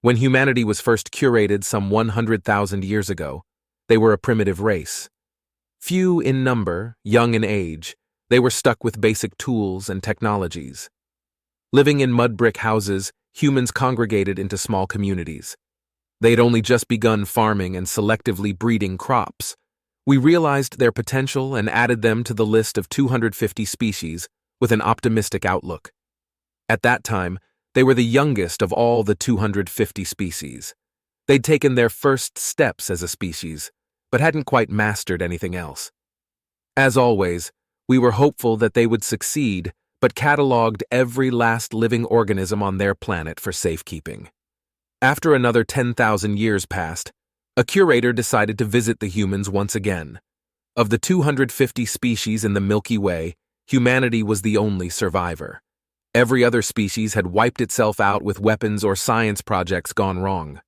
When humanity was first curated some 100,000 years ago, they were a primitive race. Few in number, young in age, they were stuck with basic tools and technologies. Living in mud brick houses, humans congregated into small communities. They had only just begun farming and selectively breeding crops. We realized their potential and added them to the list of 250 species with an optimistic outlook. At that time, they were the youngest of all the 250 species. They'd taken their first steps as a species, but hadn't quite mastered anything else. As always, we were hopeful that they would succeed, but cataloged every last living organism on their planet for safekeeping. After another 10,000 years passed, a curator decided to visit the humans once again. Of the 250 species in the Milky Way, humanity was the only survivor. Every other species had wiped itself out with weapons or science projects gone wrong.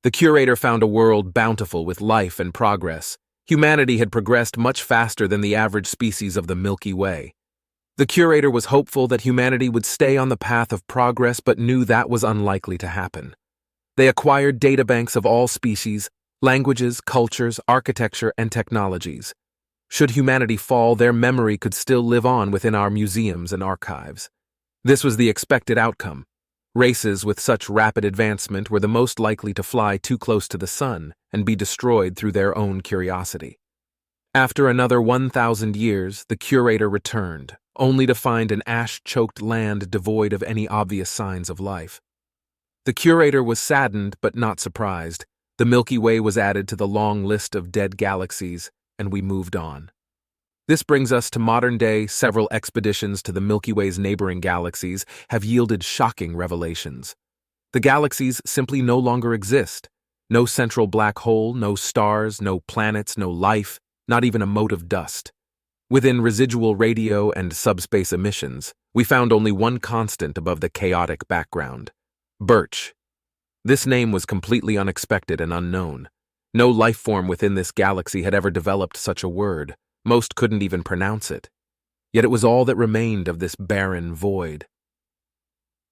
The curator found a world bountiful with life and progress. Humanity had progressed much faster than the average species of the Milky Way. The curator was hopeful that humanity would stay on the path of progress but knew that was unlikely to happen. They acquired databanks of all species, languages, cultures, architecture, and technologies. Should humanity fall, their memory could still live on within our museums and archives. This was the expected outcome. Races with such rapid advancement were the most likely to fly too close to the sun and be destroyed through their own curiosity. After another 1,000 years, the curator returned, only to find an ash-choked land devoid of any obvious signs of life. The curator was saddened but not surprised. The Milky Way was added to the long list of dead galaxies, and we moved on. This brings us to modern day. Several expeditions to the Milky Way's neighboring galaxies have yielded shocking revelations. The galaxies simply no longer exist. No central black hole, no stars, no planets, no life, not even a mote of dust. Within residual radio and subspace emissions, we found only one constant above the chaotic background: Birch. This name was completely unexpected and unknown. No life form within this galaxy had ever developed such a word. Most couldn't even pronounce it. Yet it was all that remained of this barren void.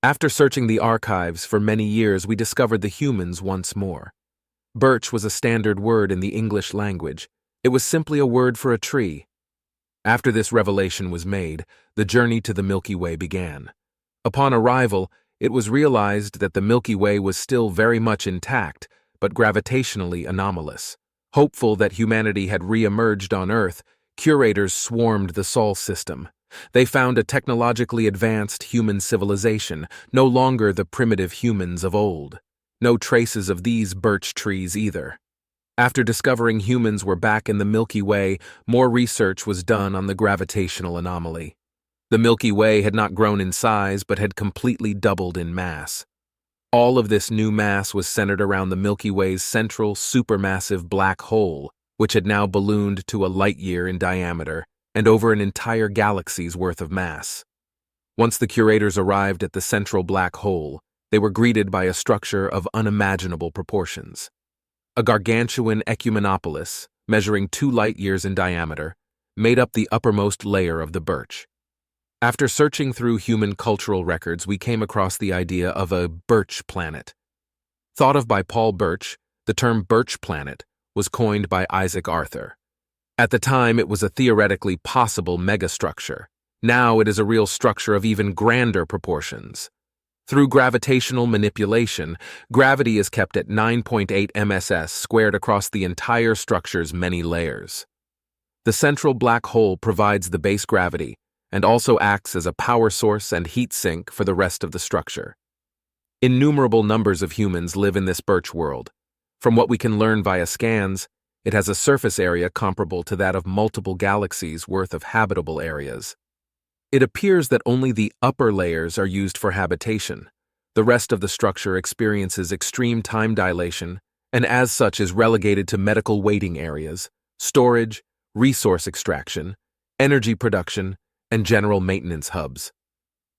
After searching the archives for many years, we discovered the humans once more. Birch was a standard word in the English language. It was simply a word for a tree. After this revelation was made, the journey to the Milky Way began. Upon arrival, it was realized that the Milky Way was still very much intact, but gravitationally anomalous. Hopeful that humanity had re-emerged on Earth, curators swarmed the Sol system. They found a technologically advanced human civilization, no longer the primitive humans of old. No traces of these birch trees either. After discovering humans were back in the Milky Way, more research was done on the gravitational anomaly. The Milky Way had not grown in size but had completely doubled in mass. All of this new mass was centered around the Milky Way's central supermassive black hole, which had now ballooned to a light-year in diameter and over an entire galaxy's worth of mass. Once the curators arrived at the central black hole, they were greeted by a structure of unimaginable proportions. A gargantuan ecumenopolis, measuring 2 light-years in diameter, made up the uppermost layer of the birch. After searching through human cultural records, we came across the idea of a birch planet. Thought of by Paul Birch, the term birch planet was coined by Isaac Arthur. At the time, it was a theoretically possible megastructure. Now it is a real structure of even grander proportions. Through gravitational manipulation, gravity is kept at 9.8 MSS squared across the entire structure's many layers. The central black hole provides the base gravity and also acts as a power source and heat sink for the rest of the structure. Innumerable numbers of humans live in this birch world. From what we can learn via scans, it has a surface area comparable to that of multiple galaxies worth of habitable areas. It appears that only the upper layers are used for habitation. The rest of the structure experiences extreme time dilation and as such is relegated to medical waiting areas, storage, resource extraction, energy production, and general maintenance hubs.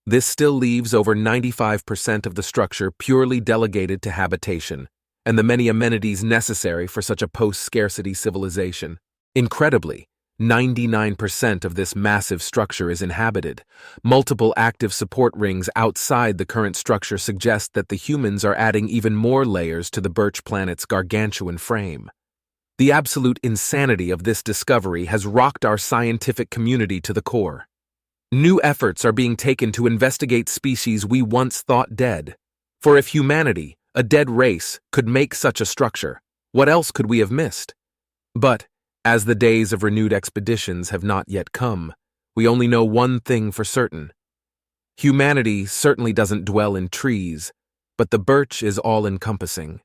This still leaves over 95% of the structure purely delegated to habitation and the many amenities necessary for such a post-scarcity civilization. Incredibly, 99% of this massive structure is inhabited. Multiple active support rings outside the current structure suggest that the humans are adding even more layers to the Birch planet's gargantuan frame. The absolute insanity of this discovery has rocked our scientific community to the core. New efforts are being taken to investigate species we once thought dead. For if humanity, a dead race, could make such a structure, what else could we have missed? But, as the days of renewed expeditions have not yet come, we only know one thing for certain. Humanity certainly doesn't dwell in trees, but the Birch is all-encompassing.